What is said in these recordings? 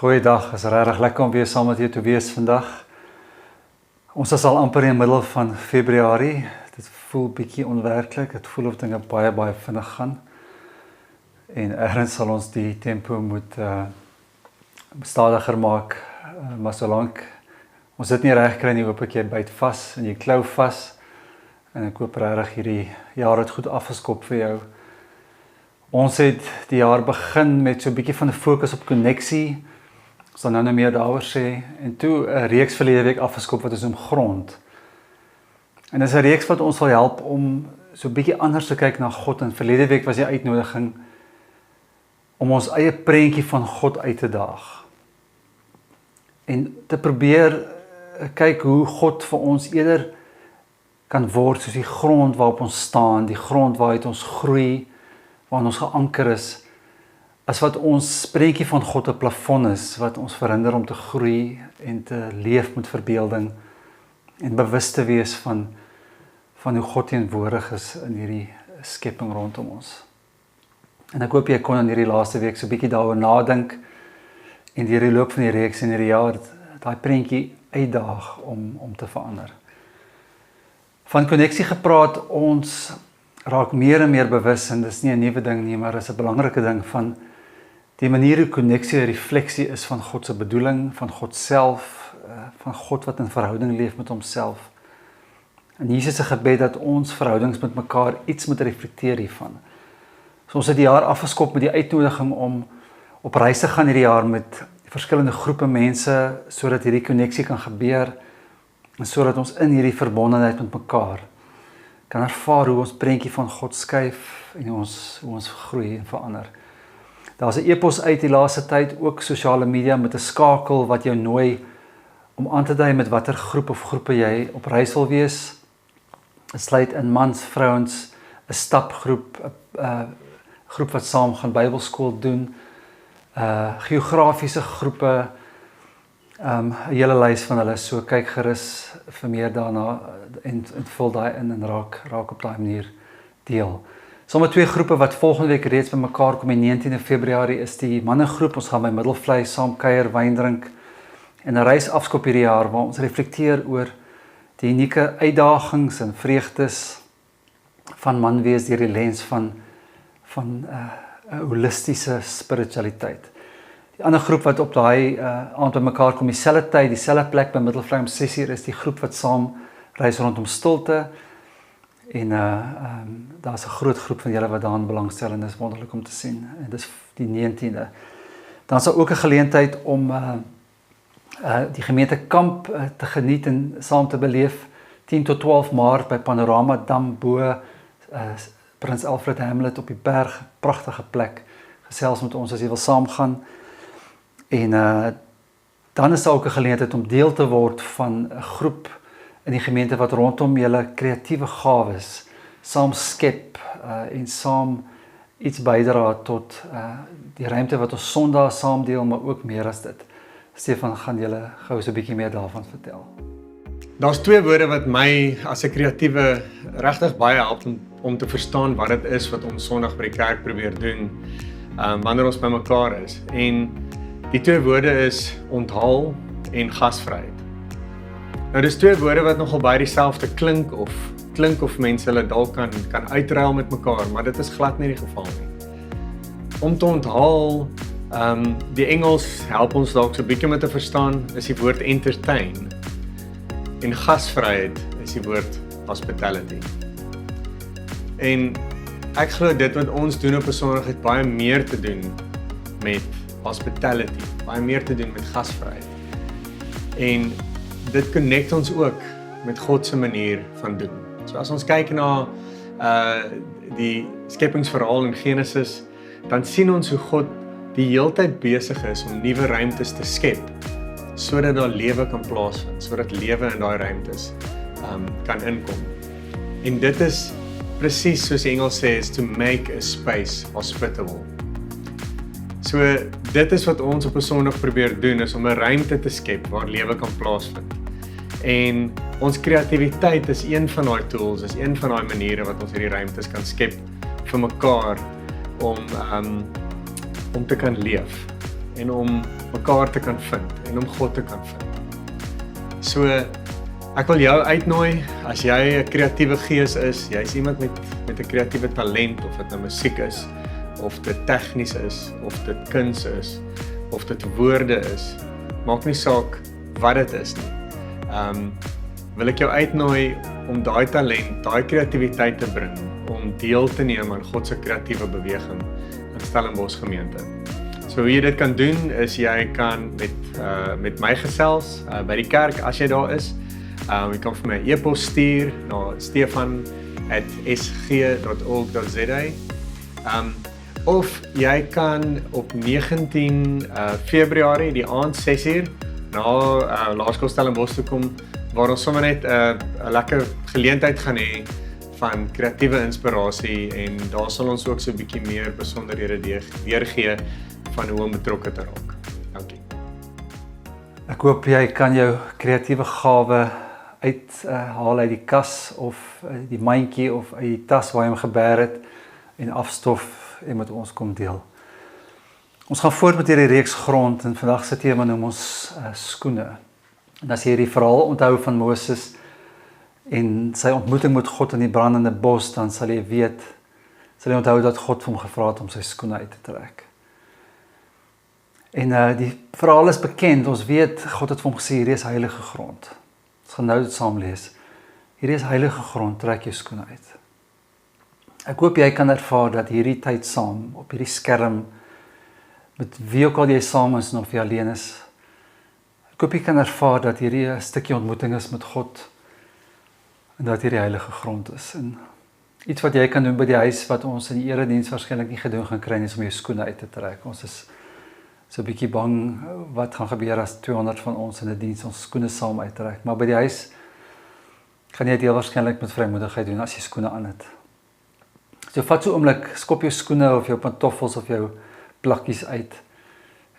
Goeiedag, is regtig lekker om weer saam met jou te wees vandag. Ons is al amper in die middel van Februarie. Dit voel bietjie onwerklik, dit voel of dinge baie vinnig gaan. En ergens sal ons die tempo moet stadiger maak, maar solank ons dit nie reg kry nie, hoop ek jy byt vas en jy klou vas. En ek hoop regtig hierdie jaar het goed afgeskop vir jou. Ons het die jaar begin met so 'n bietjie van 'n fokus op konneksie. Ons sal nou meer daaroor sê. En toe 'n reeks verlede week afgeskop wat ons noem grond. En dis 'n reeks wat ons sal help om so 'n bietjie anders te kyk na God. En verlede week was die uitnodiging om ons eie prentjie van God uit te daag. En te probeer kyk hoe God vir ons eerder kan word soos die grond waarop ons staan, die grond waaruit ons groei, waarin ons geanker is, as wat ons prentjie van God 'n plafon is, wat ons verhinder om te groei en te leef met verbeelding en bewus te wees van hoe God teenwoordig is in hierdie skepping rondom ons. En ek hoop jy kon in hierdie laaste week so 'n bietjie daaroor nadink en deur die loop van die reeks en hierdie jaar daai prentjie uitdaag om te verander. Van konneksie gepraat, ons raak meer en meer bewus, en dis nie 'n nuwe ding nie, maar is 'n belangrike ding van die manier hoe konneksie 'n refleksie is van God se bedoeling, van God self, van God wat in verhouding leef met homself. En Jesus se gebed dat ons verhoudings met mekaar iets moet reflekteer hiervan. So ons het die jaar afgeskop met die uitnodiging om op reis te gaan hierdie jaar met verskillende groepe mense, sodat hierdie konneksie kan gebeur, en sodat ons in hierdie verbondenheid met mekaar kan ervaar hoe ons prentjie van God skuif en hoe ons groei en verander. Daar's 'n e-pos uit die laaste tyd, ook sosiale media met 'n skakel wat jou nooi om aan te dui met watter groep of groepe jy op reis wil wees. Dit sluit in mans, vrouens, 'n stapgroep, 'n groep wat saam gaan Bybelskool doen, geografiese groepe, 'n hele lys van hulle, so kyk gerus vir meer daarna en vul daai in en raak op daai manier deel. Sommige twee groepe wat volgende week reeds by mekaar kom, die 19de Februarie is die mannegroep. Ons gaan by Middelvlei saam kuier, wyn drink en 'n reis afskop hierdie jaar waar ons reflekteer oor die unieke uitdagings en vreugdes van man wees deur die lens van 'n holistiese spiritualiteit. Die ander groep wat op daai aand by mekaar kom, dieselfde tyd, dieselfde plek by Middelvlei om 6:00 is die groep wat saam reis rondom stilte. En daar's 'n groot groep van julle wat daarin belangstel en dis wonderlik om te sien. En dis die 19de. Dan is daar ook 'n geleentheid om die gemeentekamp te geniet en saam te beleef. 10 tot 12 Maart by Panorama Dam bo Prins Alfred Hamlet op die berg, pragtige plek. Gesels met ons as jy wil saamgaan. En dan is daar ook 'n geleentheid om deel te word van 'n groep in die gemeente wat rondom julle kreatiewe gawes saam skep en saam iets bydra tot die ruimte wat ons Sondag saam deel, maar ook meer as dit. Stefan gaan julle gou so 'n bietjie meer daarvan vertel. Daar's twee woorde wat my as 'n kreatiewe regtig baie help om te verstaan wat dit is wat ons Sondag by die kerk probeer doen wanneer ons by mekaar is. En die twee woorde is onthaal en gasvryheid. Nou dis twee woorde wat nogal baie dieselfde klink of mense hulle dalk kan uitruil met mekaar, maar dit is glad nie die geval nie. Om te onthaal, die Engels help ons dalk so 'n bietjie om te verstaan, is die woord entertain. En gasvryheid is die woord hospitality. En ek glo dit wat ons doen op 'n Sondag het baie meer te doen met hospitality, baie meer te doen met gasvryheid. En dit connect ons ook met God se manier van doen. So as ons kyk na die skepingsverhaal in Genesis, dan sien ons hoe God die heeltyd besig is om nuwe ruimtes te skep, sodat daar lewe kan plaasvind, sodat lewe in daai ruimtes kan inkom. En dit is presies soos die Engels sê, is to make a space hospitable. So dit is wat ons op 'n Sondag probeer doen, is om 'n ruimte te skep waar lewe kan plaasvind. En ons kreatiwiteit is een van daai tools, is een van daai maniere wat ons hierdie ruimtes kan skep vir mekaar om te kan leef. en om mekaar te kan vind en om God te kan vind. So ek wil jou uitnooi as jy 'n kreatiewe gees is, jy's iemand met 'n kreatiewe talent of dit nou musiek is of dit tegnies is of dit kuns is of dit woorde is, maak nie saak wat dit is nie. Wil ek jou uitnooi om daai talent, daai kreatiwiteit te bring, om deel te neem aan God se kreatiewe beweging in Stellenbosch gemeente. So hoe jy dit kan doen is jy kan met my gesels by die kerk as jy daar is. Jy kan vir my 'n e-pos stuur na stefan@sg.org.za. Of jy kan op 19 Februarie die aand 6uur na Laerskool Stellenbosch toe kom waar ons sommer net 'n lekker geleentheid gaan hê van kreatiewe inspirasie en daar sal ons ook so 'n bietjie meer besonderhede weergee van hoe om betrokke te raak. Dankie. Ek hoop jy kan jou kreatiewe gawe haal uit die kas of die mandjie of uit die tas waar jy hom gebeer het en afstof en met ons kom deel. Ons gaan voort met hierdie reeks grond en vandag se tema noem ons skoene. En as jy hierdie verhaal onthou van Moses en sy ontmoeting met God in die brandende bos, dan sal jy onthou dat God vir hom gevra het om sy skoene uit te trek. En die verhaal is bekend, ons weet, God het vir hom gesê, hierdie is heilige grond. Ons gaan nou dit saam lees. Hierdie is heilige grond, trek jou skoene uit. Ek hoop jy kan ervaar dat hierdie tyd saam, op hierdie skerm, met wie ook al jy saam is en of jy alleen is, ek hoop jy kan ervaar dat hierdie 'n stukkie ontmoeting is met God, en dat hierdie heilige grond is. En iets wat jy kan doen by die huis, wat ons in die erediens waarskynlik nie gedoen gaan kry, is om jou skoene uit te trek. Ons is so 'n bietjie bang wat gaan gebeur as 200 van ons in 'n diens ons skoene saam uittrek. Maar by die huis gaan jy dit heel waarskynlik met vrymoedigheid doen as jy skoene aan het. So vat so 'n oomblik, skop jou skoene of jou pantoffels of jou plakkies uit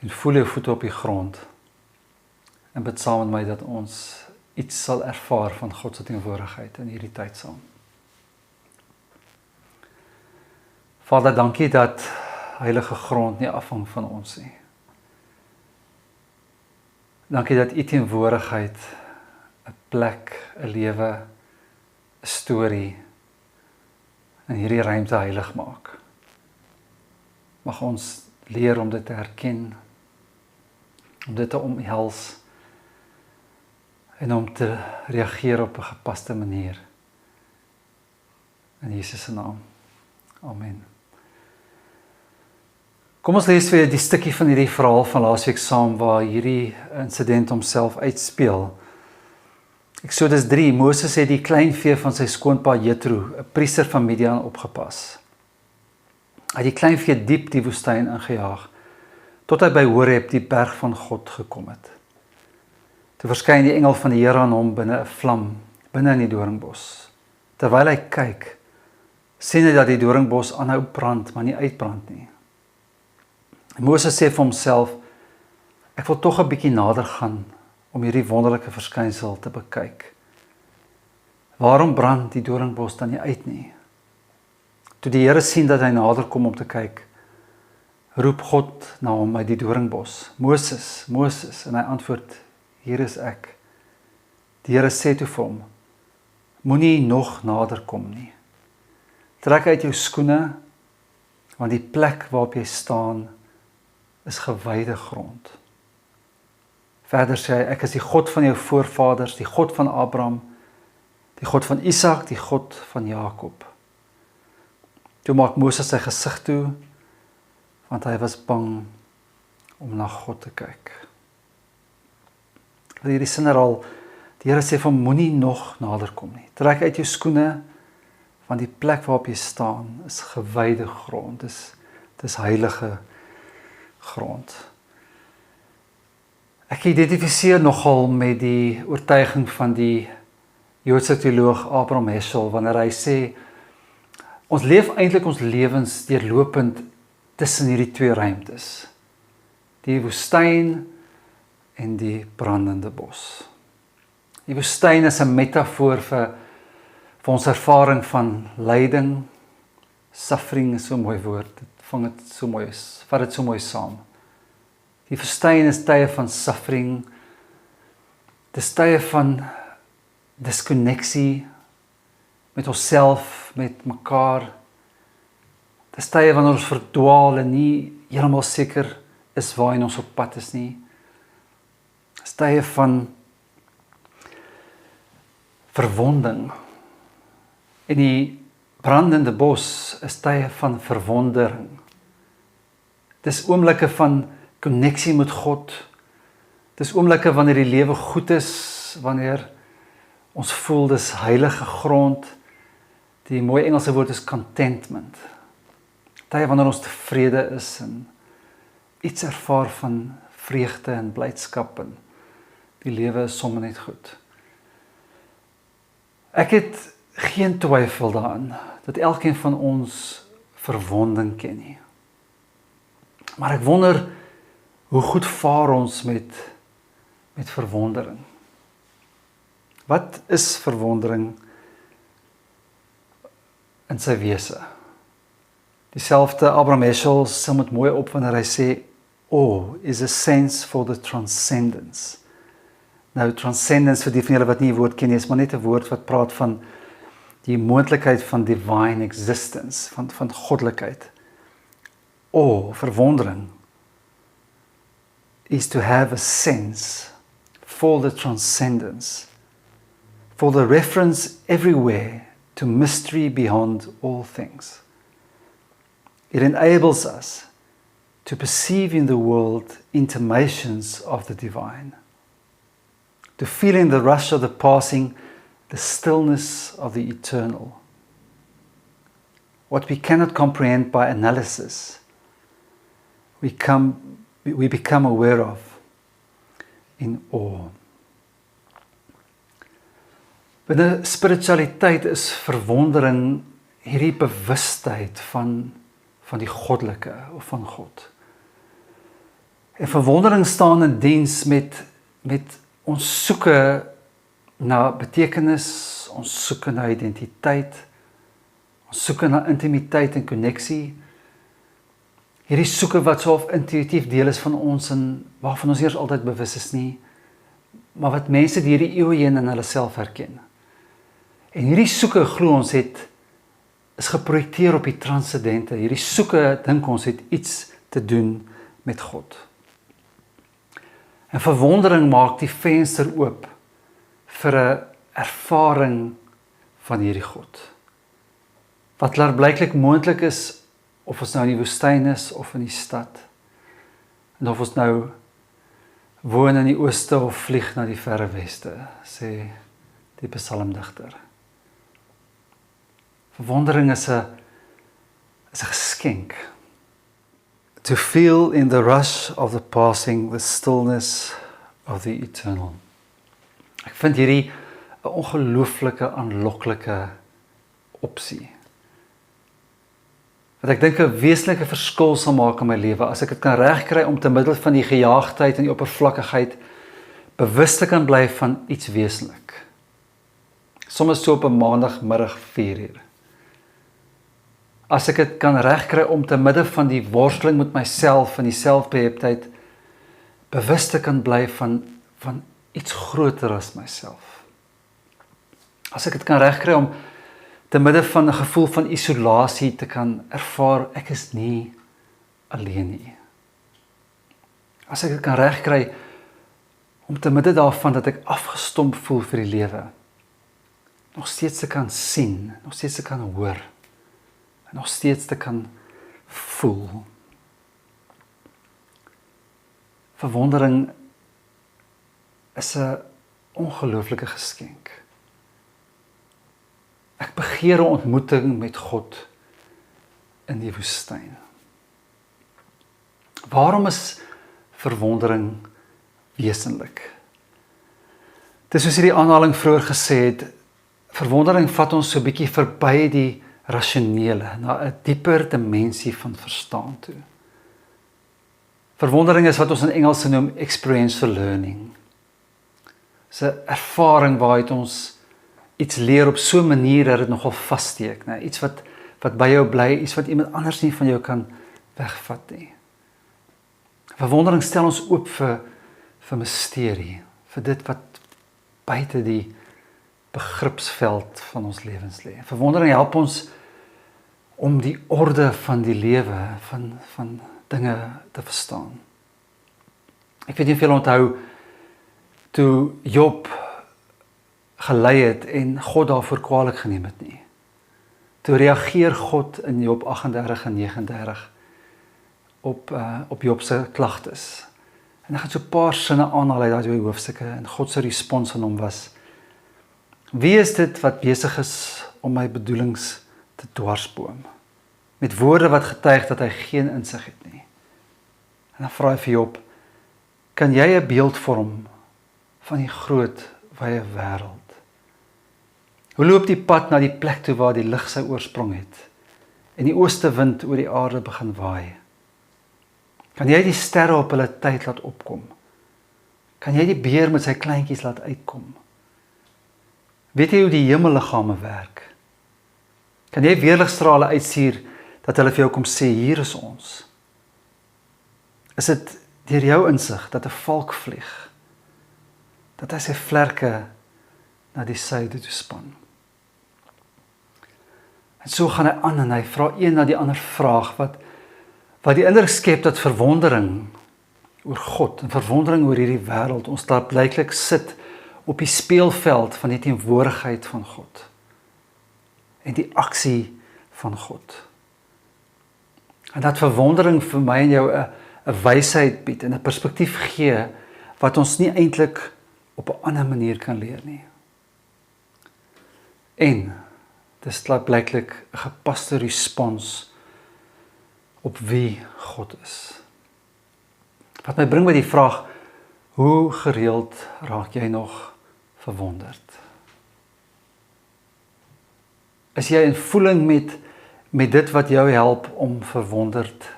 en voel jou voete op die grond. En bid saam met my dat ons iets sal ervaar van God se teenwoordigheid in hierdie tyd saam. Vader, dankie dat heilige grond nie afhang van ons nie. Dankie dat u teenwoordigheid 'n plek, 'n lewe, 'n storie in hierdie ruimte heilig maak. Mag ons leer om dit te herken, om dit te omhels en om te reageer op 'n gepaste manier. In Jesus se naam. Amen. Kom ons lees weer die stukkie van hierdie verhaal van laasweek saam waar hierdie insident homself uitspeel. Eksodus 3, Moses het die kleinvee van sy skoonpa Jethro, 'n priester van Midian, opgepas. Hy het die kleinvee diep die woestyn ingejaag, tot hy by Horeb, die berg van God, gekom het. Toe verskyn die engel van die Here aan hom binne 'n vlam, binne in die doringbos. Terwyl hy kyk, sien hy dat die doringbos aanhou brand, maar nie uitbrand nie. Moses sê vir homself, ek wil tog 'n bietjie nader gaan om hierdie wonderlike verskynsel te bekyk. Waarom brand die doringbos dan nie uit nie? Toe die Here sien dat hy nader kom om te kyk, roep God na hom uit die doringbos, Moses, Moses, en hy antwoord, hier is ek. Die Here sê toe vir hom, moenie nog nader kom nie. Trek uit jou skoene, want die plek waarop jy staan is gewyde grond. Verder sê hy, ek is die God van jou voorvaders, die God van Abraham, die God van Isak, die God van Jakob. Toe maak Moses sy gesig toe, want hy was bang om na God te kyk. Ek wil hierdie sin herhaal, die Here sê van moenie nog nader kom nie. Trek uit jou skoene, want die plek waarop jy staan is gewyde grond, dis heilige grond. Ek identifiseer nogal met die oortuiging van die Joodse teoloog Abraham Heschel, wanneer hy sê, ons leef eintlik ons lewens deurlopend tussen hierdie twee ruimtes. Die woestyn en die brandende bos. Die woestyn is 'n metafoor vir ons ervaring van lyding. Suffering is so 'n mooi woord, vat dit so mooi saam. Die woestyn is tye van suffering. Dis tye van diskonneksie met onsself, met mekaar. Dis tye wanneer ons verdwaal en nie heeltemal seker is waarheen ons op pad is nie. Dis tye van verwonding. En die brandende bos is tye van verwondering. Dis oomblikke van koneksie met God. Dis oomblikke wanneer die lewe goed is, wanneer ons voel dis heilige grond. Die mooi Engelse woord is contentment. Tye wanneer ons tevrede is en iets ervaar van vreugde en blydskap en die lewe is sommer net goed. Ek het geen twyfel daarin dat elkeen van ons verwonding ken nie. Maar ek wonder hoe goed vaar ons met verwondering. Wat is verwondering in sy wese? Dieselfde Abraham Heschel som dit mooi op wanneer hy sê, awe is a sense for the transcendence. Nou, transcendence, vir die van julle wat nie die woord ken nie, is maar net 'n woord wat praat van die moontlikheid van divine existence, van goddelikheid. Awe, verwondering, is to have a sense for the transcendence, for the reference everywhere to mystery beyond all things. It enables us to perceive in the world intimations of the divine, to feel in the rush of the passing the stillness of the eternal. What we cannot comprehend by analysis, we become aware of in awe. Binne spiritualiteit is verwondering hierdie bewustheid van die goddelike of van God. En verwondering staan in diens met ons soeke na betekenis, ons soeke na identiteit, ons soeke na intimiteit en koneksie. Hierdie soeke wat so of intuïtief deel is van ons en waarvan ons eers altyd bewus is nie, maar wat mense deur die eeue heen in hulle self herken. En hierdie soeke, glo ons, is geprojekteer op die transcendente. Hierdie soeke, dink ons, het iets te doen met God. En verwondering maak die venster oop vir 'n ervaring van hierdie God. Wat klaarblyklik moontlik is, of ons nou in die woestyn is of in die stad. En of ons nou woon in die ooste of vlieg na die verre weste, sê die psalmdigter. Verwondering is 'n geskenk. To feel in the rush of the passing the stillness of the eternal. Ek vind hierdie 'n ongelooflike aanloklike opsie. Wat ek dink 'n wesenlike verskil sal maak in my lewe as ek dit kan regkry om te middel van die gejaagdheid en die oppervlakkigheid bewus te kan bly van iets wesenlik. Soms so op 'n maandagmiddag 4:00. As ek dit kan regkry om te midde van die worsteling met myself en die selfbeheeptheid bewus te kan bly van iets groter as myself. As ek dit kan regkry om te midde van 'n gevoel van isolasie te kan ervaar ek is nie alleen nie. As ek dit kan regkry om te midde daarvan dat ek afgestomp voel vir die lewe, nog steeds te kan sien, nog steeds te kan hoor, en nog steeds te kan voel. Verwondering is 'n ongelooflike geskenk. Ek begeer 'n ontmoeting met God in die woestyn. Waarom is verwondering wesenlik? Dit is soos hierdie aanhaling vroeër gesê het, verwondering vat ons so 'n bietjie verby die rasionele, na 'n dieper dimensie van verstaan toe. Verwondering is wat ons in Engels noem experiential learning. Dit is 'n ervaring waaruit ons iets leer op so 'n manier dat dit nogal vassteek, né? Iets wat by jou bly, iets wat iemand anders nie van jou kan wegvat nie. Verwondering stel ons oop vir misterie, vir dit wat buite die begripsveld van ons lewens lê. Verwondering help ons om die orde van die lewe, van dinge te verstaan. Ek weet nie of julle onthou, toe Job gelei het en God daarvoor kwaadlik geneem het nie. Toe reageer God in Job 38 en 39 op Job se klagtes. En ek gaan so 'n paar sinne aanhaal uit daai twee hoofstukke en God se respons aan hom was: Wie is dit wat besig is om my bedoelings te dwarsboom? Met woorde wat getuig dat hy geen insig het nie. En dan vra hy vir Job: Kan jy 'n beeld vorm van die groot wye wêreld? Hoe loop die pad na die plek toe waar die lig sy oorsprong het en die ooste wind oor die aarde begin waai? Kan jy die sterre op hulle tyd laat opkom? Kan jy die beer met sy kleintjies laat uitkom? Weet jy hoe die hemelliggame werk? Kan jy weerligstrale uitstuur dat hulle vir jou kom sê, hier is ons? Is dit deur jou insig dat 'n valk vlieg? Dat hy sy vlerke na die suide toe span? En so gaan hy aan en hy vra een na die ander vraag wat die indruk skep dat verwondering oor God en verwondering oor hierdie wêreld ons daar blyklik sit op die speelveld van die teenwoordigheid van God en die aksie van God. En dat verwondering vir my en jou 'n wysheid bied en 'n perspektief gee wat ons nie eintlik op 'n ander manier kan leer nie. En dis blyklik 'n gepaste respons op wie God is. Wat my bring by die vraag, hoe gereeld raak jy nog verwonderd? Is jy in voeling met dit wat jou help om verwonderd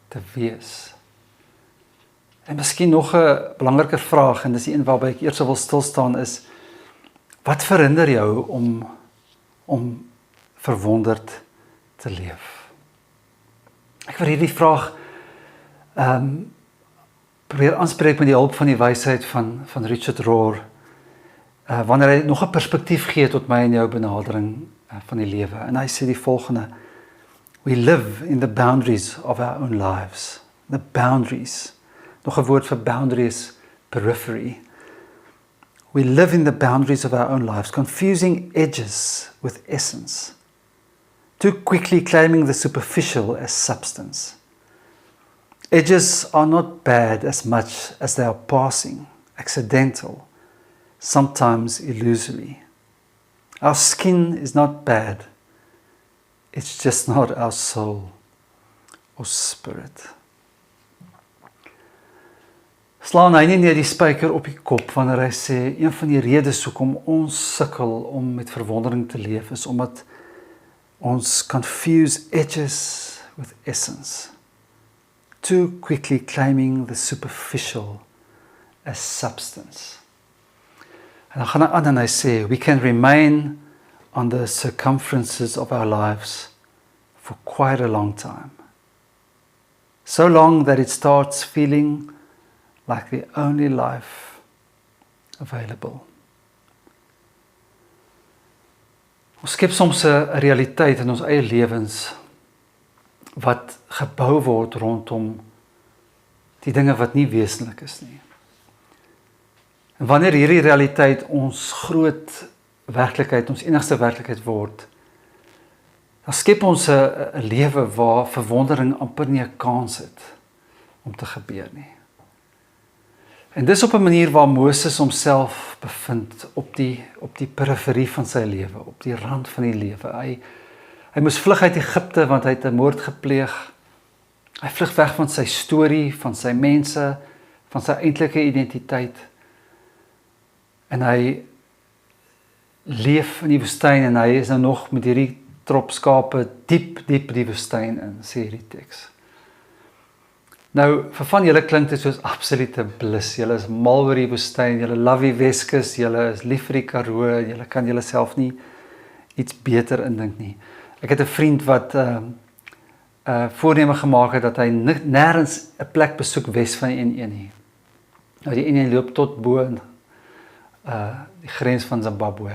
te wees? En miskien nog 'n belangriker vraag, en dis die een waarby ek eers wil stilstaan, is, wat verhinder jou om verwonderd te leef? Ek wil hierdie vraag probeer aanspreek met die hulp van die wysheid van Richard Rohr, wanneer hy nog 'n perspektief gee tot my en jou benadering van die lewe. En hy sê die volgende: We live in the boundaries of our own lives. The boundaries. Nog 'n woord vir boundary is periphery. We live in the boundaries of our own lives, confusing edges with essence, too quickly claiming the superficial as substance. Edges are not bad as much as they are passing, accidental, sometimes illusory. Our skin is not bad, it's just not our soul or spirit. Slaan hy nie neer die spyker op die kop wanneer hy sê, een van die redes hoekom ons sukkel om met verwondering te leef, is omdat ons confuse edges with essence, too quickly claiming the superficial as substance. En dan gaan hy aan en hy sê, we can remain on the circumferences of our lives for quite a long time. So long that it starts feeling like the only life available. Ons skep soms 'n realiteit in ons eie lewens wat gebou word rondom die dinge wat nie wesentlik is nie. En wanneer hierdie realiteit ons groot werklikheid, ons enigste werklikheid word, dan skep ons 'n lewe waar verwondering amper nie 'n kans het om te gebeur nie. En dis op 'n manier waar Moses homself bevind op die periferie van sy lewe, op die rand van die lewe. Hy moes vlug uit Egipte want hy het 'n moord gepleeg. Hy vlug weg van sy storie, van sy mense, van sy eintlike identiteit. En hy leef in die woestyn en hy is nou nog met hierdie trop skape diep die woestyn in, sê hierdie teks. Nou, vir van julle klink dit soos absolute bliss. Julle is mal oor die woestyn, julle love die Weskus, julle is lief vir die Karoo, julle kan julleself nie iets beter indink nie. Ek het 'n vriend wat voorneme gemaak het dat hy nêrens 'n plek besoek wes van die N1 nie. Nou die N1 loop tot bo in die grens van Zimbabwe.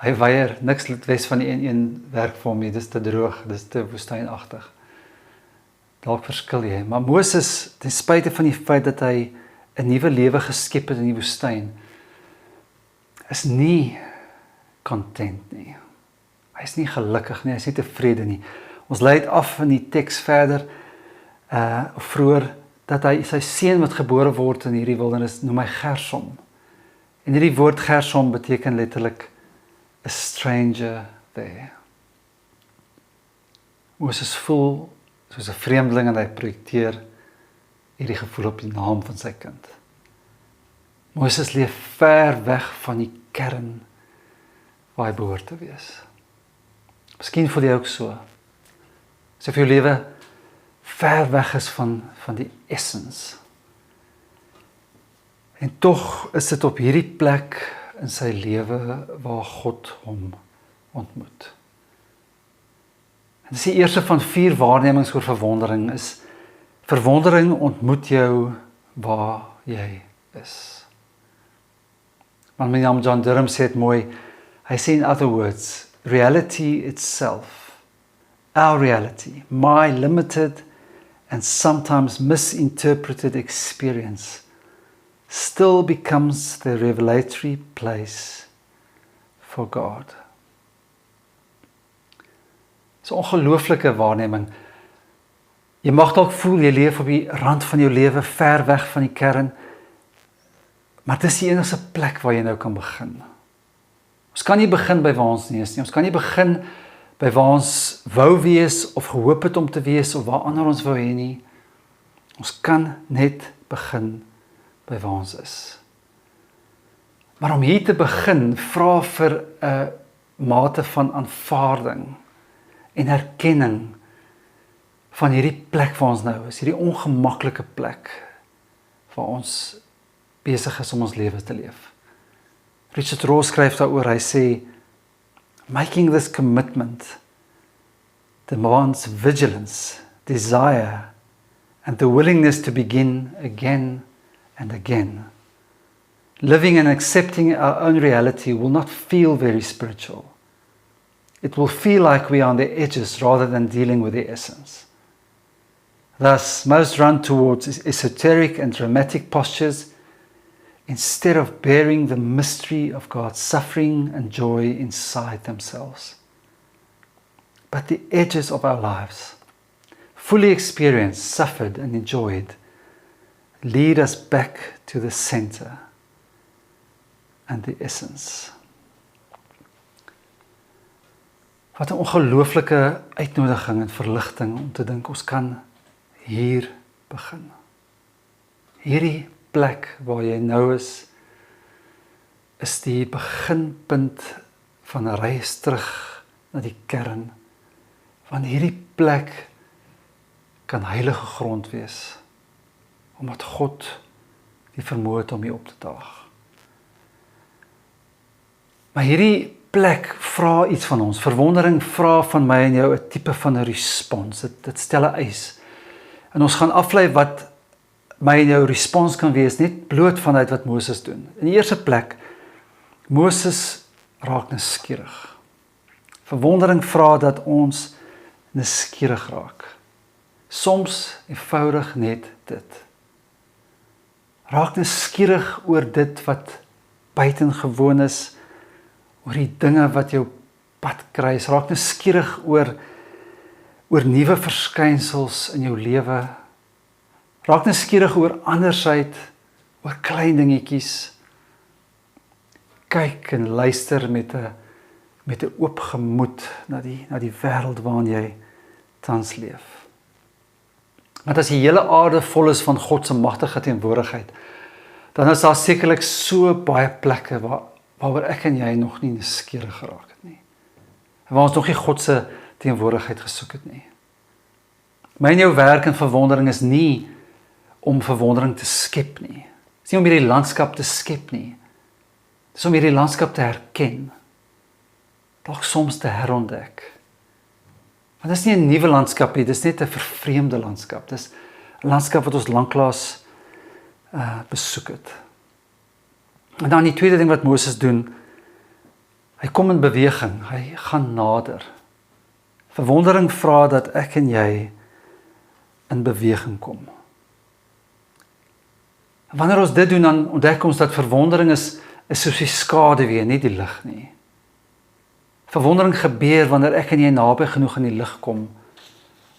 Hy weier niks wes van die N1 werk vir hom nie. Dis te droog, dis te woestynagtig. Dalk verskil jy, maar Moses, ten spyte van die feit dat hy 'n nuwe lewe geskep het in die woestyn, is nie content nie. Hy is nie gelukkig nie, hy is nie tevrede nie. Ons lei dit af in die teks verder, of vroeër, dat hy sy seun wat gebore word in hierdie wildernis, noem hy Gersom. En hierdie woord Gersom beteken letterlik a stranger there. Moses voel soos 'n vreemdeling en hy projekteer hierdie gevoel op die naam van sy kind. Moses leef ver weg van die kern waar hy behoort te wees. Miskien voel jy ook so. Asof jou lewe ver weg is van die essence. En tog is dit op hierdie plek in sy lewe waar God hom ontmoet. En dis die eerste van 4 waarnemings oor verwondering is, verwondering ontmoet jou waar jy is. Want my naam John Durham sê het mooi, hy sê in other words, reality itself, our reality, my limited and sometimes misinterpreted experience, still becomes the revelatory place for God. Dit is 'n ongelooflike waarneming. Jy mag dalk voel jy leef op die rand van jou lewe, ver weg van die kern, maar dit is die enigste plek waar jy nou kan begin. Ons kan nie begin by waar ons nie is nie. Ons kan nie begin by waar ons wou wees of gehoop het om te wees of waar ander ons wou hê nie. Ons kan net begin by waar ons is. Maar om hier te begin, vra vir 'n mate van aanvaarding en erkenning van hierdie plek waar ons nou is, hierdie ongemaklike plek waar ons besig is om ons lewe te leef. Richard Rohr skryf daaroor, hy sê, making this commitment demands vigilance, desire, and the willingness to begin again and again. Living and accepting our own reality will not feel very spiritual. It will feel like we are on the edges rather than dealing with the essence. Thus, most run towards esoteric and dramatic postures instead of bearing the mystery of God's suffering and joy inside themselves. But the edges of our lives, fully experienced, suffered and enjoyed, lead us back to the center and the essence. Wat 'n ongelooflike uitnodiging en verligting om te dink ons kan hier begin. Hierdie plek waar jy nou is die beginpunt van 'n reis terug na die kern. Want hierdie plek kan heilige grond wees, omdat God die vermoë het om hier op te daag. Maar hierdie plek vra iets van ons. Verwondering vra van my en jou 'n tipe van 'n respons. Dit stel 'n eis. En ons gaan aflei wat my en jou respons kan wees, net bloot vanuit wat Moses doen. In die eerste plek, Moses raak nuuskierig. Verwondering vra dat ons nuuskierig raak. Soms eenvoudig net dit. Raak nuuskierig oor dit wat buitengewoon is, oor die dinge wat jou pad kruis. Raak nuuskierig oor nuwe verskynsels in jou lewe. Raak nuuskierig oor andersheid, oor klein dingetjies. Kyk en luister met 'n oop gemoed na die wêreld waarin jy tans leef. Want as die hele aarde vol is van God se magtige teenwoordigheid, dan is daar sekerlik so baie plekke waaroor ek en jy nog nie nuuskierig geraak het nie. En waar ons nog nie God se teenwoordigheid gesoek het nie. My en jou werk in verwondering is nie om verwondering te skep nie. Dit is nie om hierdie landskap te skep nie. Dit is om hierdie landskap te herken. Dalk soms te herontdek. Want dis nie 'n nuwe landskap nie, dis net 'n vervreemde landskap. Dis 'n landskap wat ons lanklaas besoek het. En dan die tweede ding wat Moses doen, hy kom in beweging, hy gaan nader. Verwondering vra dat ek en jy in beweging kom. En wanneer ons dit doen, dan ontdek ons dat verwondering is soos die skaduwee, nie die lig nie. Verwondering gebeur wanneer ek en jy naby genoeg aan die lig kom,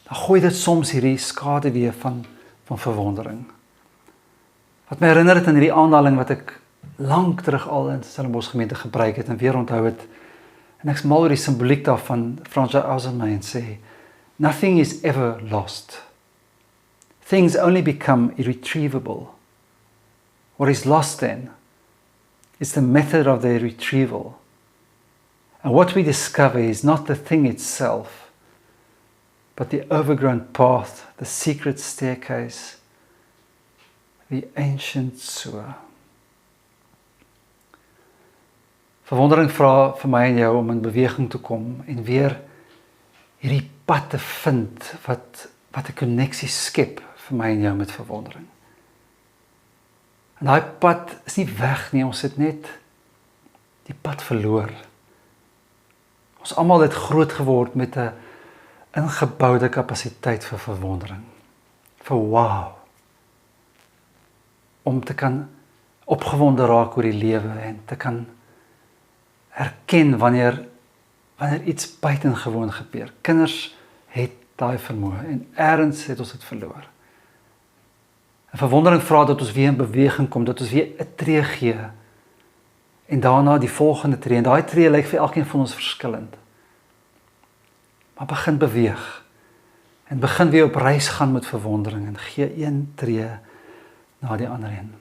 dan gooi dit soms hierdie skaduwee van verwondering. Wat my herinner het aan hierdie aanhaling wat ek lank terug al in Stellenbosch gemeente gebruik het en weer onthou het. En ek is mal oor die simboliek daarvan, François Ozermyn sê, nothing is ever lost. Things only become irretrievable. What is lost then is the method of their retrieval. And what we discover is not the thing itself, but the overgrown path, the secret staircase, the ancient sewer. Verwondering vra vir my en jou om in beweging te kom en weer hierdie pad te vind wat 'n koneksie skep vir my en jou met verwondering. En daai pad is nie weg nie, ons het net die pad verloor. Ons almal het groot geword met 'n ingeboude kapasiteit vir verwondering. Vir wow. Om te kan opgewonde raak oor die lewe en te kan erken wanneer iets buitengewoon gebeur. Kinders het daai vermoë en ergens het ons dit verloor. En verwondering vra dat ons weer in beweging kom, dat ons weer 'n tree gee en daarna die volgende tree. En daai tree lyk vir elkeen van ons verskillend. Maar begin beweeg en begin weer op reis gaan met verwondering en gee een tree na die ander een.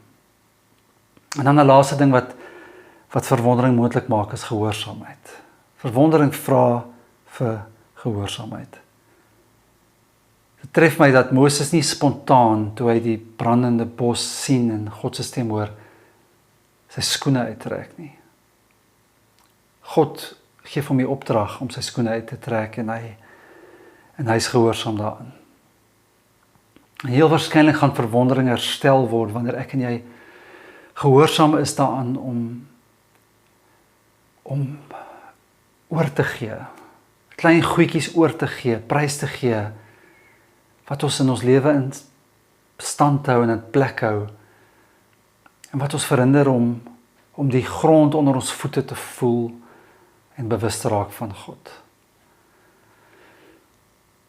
En dan 'n laaste ding wat verwondering moontlik maak is gehoorsaamheid. Verwondering vra vir gehoorsaamheid. Dit tref my dat Moses nie spontaan, toe hy die brandende bos sien en God se stem hoor, sy skoene uittrek nie. God gee hom die opdrag om sy skoene uit te trek en hy is gehoorsaam daarin. En heel waarskynlik gaan verwondering herstel word wanneer ek en jy gehoorsaam is daaraan om oor te gee, klein goedjies oor te gee, prys te gee, wat ons in ons lewe in stand hou en in plek hou, en wat ons verhinder om die grond onder ons voete te voel en bewus te raak van God.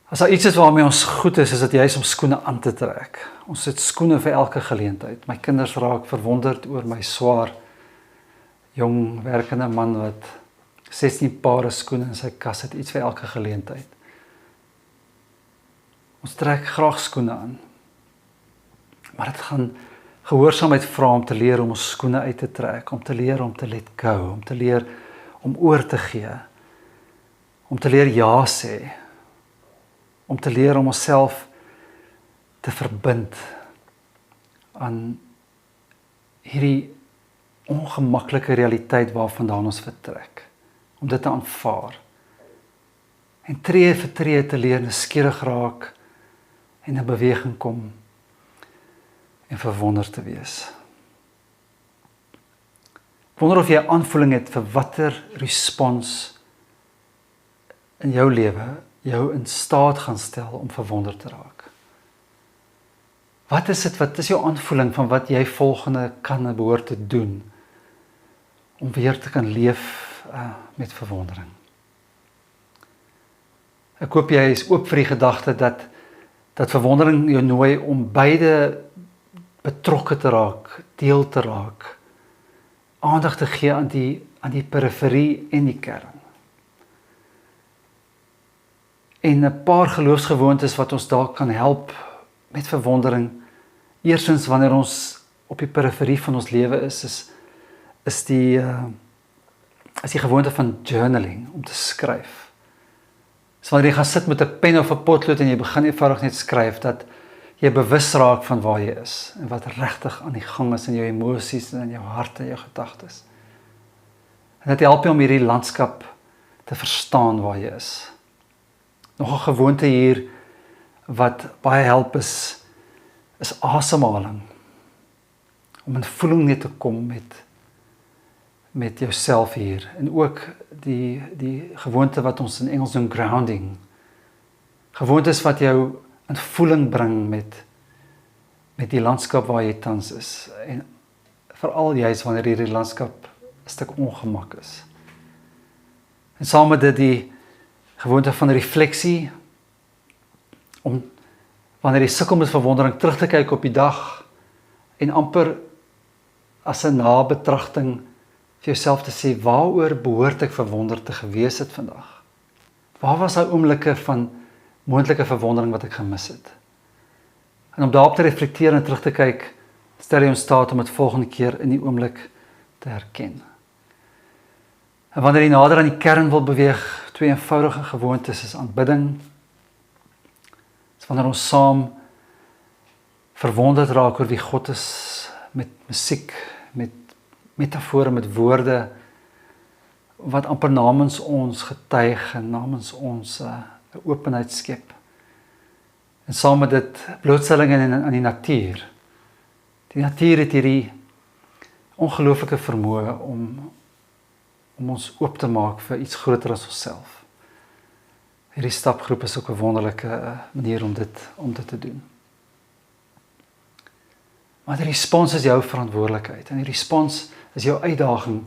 As daar iets is waarmee ons goed is dit juist om skoene aan te trek. Ons het skoene vir elke geleentheid. My kinders raak verwonderd oor my swaar, jong, werkende man wat 16 pare skoene in sy kas het, iets vir elke geleentheid. Ons trek graag skoene aan. Maar dit gaan gehoorsaamheid vra om te leer om ons skoene uit te trek, om te leer om te let go, om te leer om oor te gee, om te leer ja sê, om te leer om onsself te verbind aan hierdie ongemaklike realiteit waarvandaan ons vertrek, om dit te aanvaar, en tree vir tree te leer nuuskierig raak, en in beweging kom, en verwonderd te wees. Ek wonder of jy 'n aanvoeling het vir watter respons in jou lewe jou in staat gaan stel om verwonderd te raak. Wat is jou aanvoeling van wat jy volgende kan en behoort te doen om weer te kan leef met verwondering? Ek hoop jy is oop vir die gedagte dat verwondering jou nooi om beide betrokke te raak, deel te raak, aandag te gee aan die periferie en die kern. En 'n paar geloofsgewoontes wat ons dalk kan help met verwondering. Eerstens, wanneer ons op die periferie van ons lewe is die gewoonte van journaling, om te skryf. So wanneer jy gaan sit met 'n pen of 'n potlood en jy begin eenvoudig net skryf, dat jy bewus raak van waar jy is en wat regtig aan die gang is in jou emosies en in jou hart en jou gedagtes. En dit help jou om hierdie landskap te verstaan waar jy is. Nog 'n gewoonte hier wat baie help is asemhaling. Om in voeling net te kom met jouself hier. En ook die gewoonte wat ons in Engels noem grounding. Gewoontes wat jou in voeling bring met die landskap waar jy tans is. En veral juist wanneer hierdie landskap 'n stuk ongemak is. En saam met dit die gewoonte van refleksie, om wanneer jy sukkel met verwondering terug te kyk op die dag en amper as 'n nabetragting vir jouself te sê, waaroor behoort ek verwonderd te gewees het vandag? Waar was daai oomblikke van moontlike verwondering wat ek gemis het? En om daarop te reflekteer en terug te kyk, stel jy in staat om dit volgende keer in die oomblik te herken. En wanneer jy nader aan die kern wil beweeg, 2 eenvoudige gewoontes is aanbidding. Dis wanneer ons saam verwonderd raak oor wie God is, met musiek, met metafore, met woorde, wat amper namens ons getuig en namens ons 'n openheid skep. En saam met dit blootstelling aan die natuur. Die natuur het hierdie ongelooflike vermoë om ons oop te maak vir iets groter as onsself. Hierdie stapgroep is ook 'n wonderlike manier om dit te doen. Maar die respons is jou verantwoordelikheid en die respons is jou uitdaging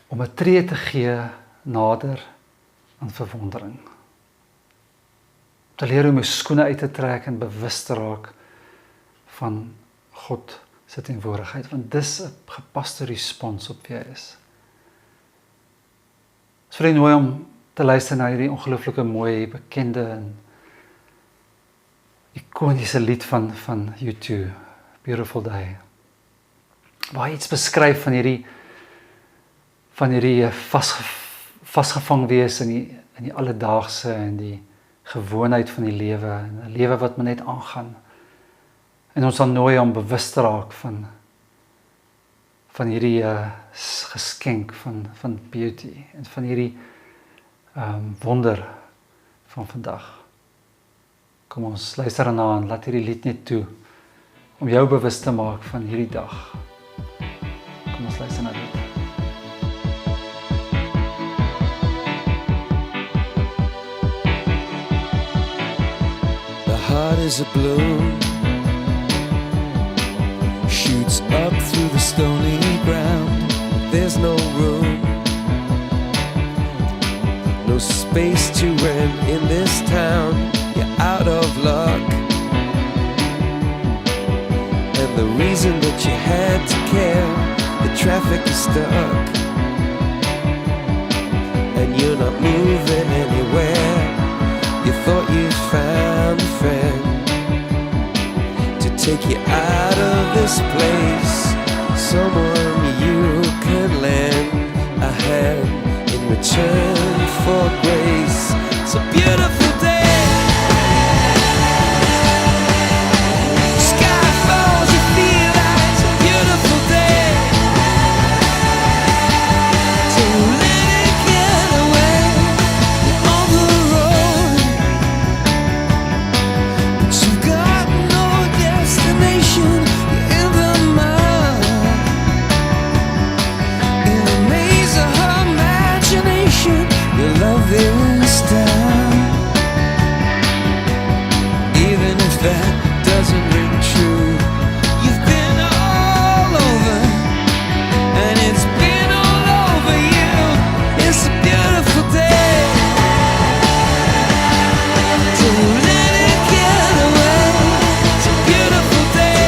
om 'n tree te gee nader aan verwondering. Te leer om jou skoene uit te trek en bewus te raak van God se teenwoordigheid, want dis 'n gepaste respons op wie hy is. Dis vir nooi om te luister na hierdie ongelooflike mooi, bekende en ikoniese lied van U2, Beautiful Day. Waar hy iets beskryf van hierdie vasgevang wees in die alledaagse en die gewoonheid van die lewe, en 'n lewe wat maar net aangaan. En ons dan nooi om bewus te raak van hierdie geskenk van beauty en van hierdie wonder van vandag. Kom ons luister daarna en laat hierdie lied net toe om jou bewus te maak van hierdie dag. Kom ons luister na dit. The heart is a bloom, shoots up through the stony ground. There's no room, no space to rent in this town. You're out of luck, and the reason that you had to care, the traffic is stuck, and you're not moving anywhere. You thought you'd found a friend to take you out of this place, someone you could lend a hand in return for grace. It's a beautiful day. Sky falls, you feel like it's a beautiful day. So let it get away. You're on the road, but you've got no destination. You're in the mud, in the maze of her imagination. Your love is down, even if that doesn't ring true. You've been all over, and it's been all over you. It's a beautiful day. So let it get away. It's a beautiful day.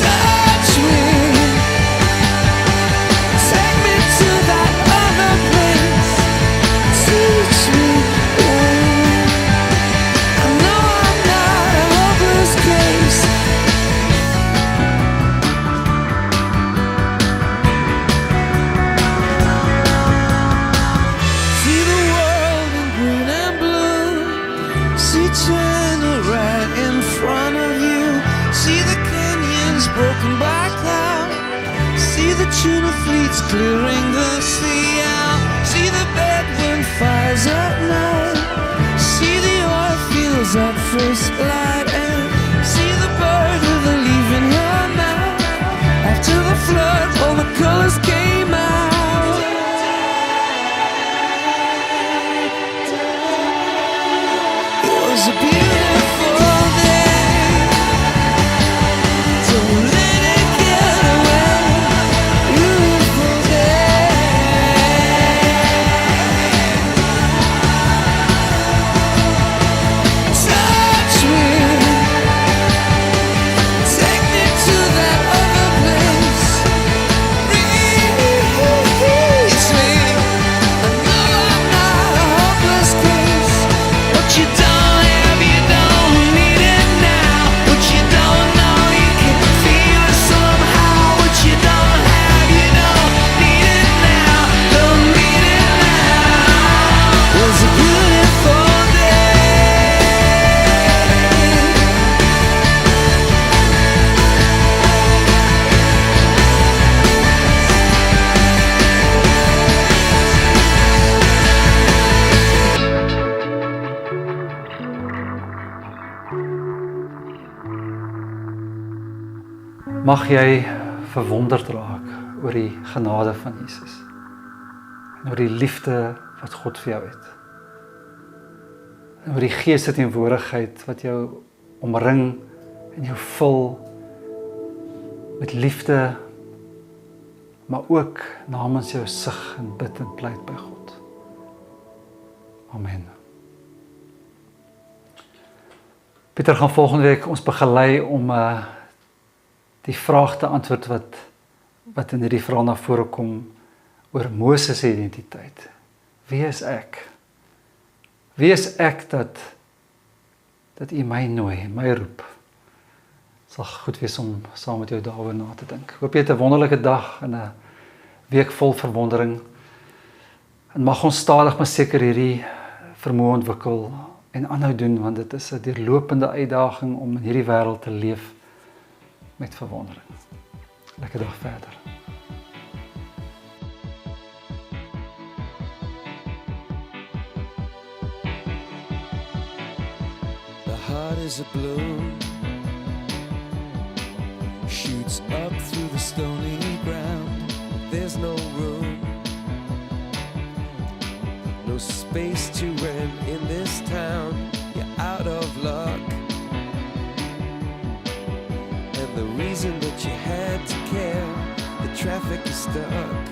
Touch me, take me to that other place. Teach me, I know I'm not a hopeless case. See the world in green and blue. See China right in front of you. See the canyons broken by cloud. See the tuna fleets clearing the sea out. See the bedroom fires at night. See the oil fields at first light. And see the bird with a leaf in her mouth. After the flood, all the colors came out. It was a beautiful day. Don't let it get away. Beautiful day. Touch me. Take me to that other place. Reach me. I know I'm not a hopeless case. What you don't have, you don't need it now. What you don't know, you can feel it somehow. What you don't have, you don't need it now. Don't need it now. It was a beautiful day. Mag jy verwonderd raak oor die genade van Jesus en oor die liefde wat God vir jou het. En oor die Gees se teenwoordigheid wat jou omring en jou vul met liefde, maar ook namens jou sug en bid en pleit by God. Amen. Pieter gaan volgende week ons begelei om die vraag te antwoord wat in hierdie vraag na vore kom oor Moses se identiteit. Wie is ek? Wie is ek dat u my nooi, my roep? Het sal goed wees om saam met jou daaroor na te dink. Hoop jy het 'n wonderlike dag en 'n week vol verwondering. En mag ons stadig maar seker hierdie vermoë ontwikkel en aanhou doen, want dit is 'n deurlopende uitdaging om in hierdie wêreld te leef met verwondering. Lekker dag verder. The heart is a bloom, shoots up through the stony ground. There's no room, no space to rent in this town. You're out of luck. The reason that you had to care, the traffic is stuck,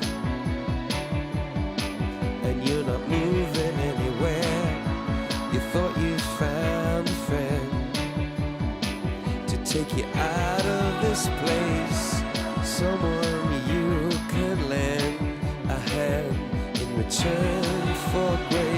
and you're not moving anywhere. You thought you found a friend to take you out of this place, someone you could lend a hand in return for grace.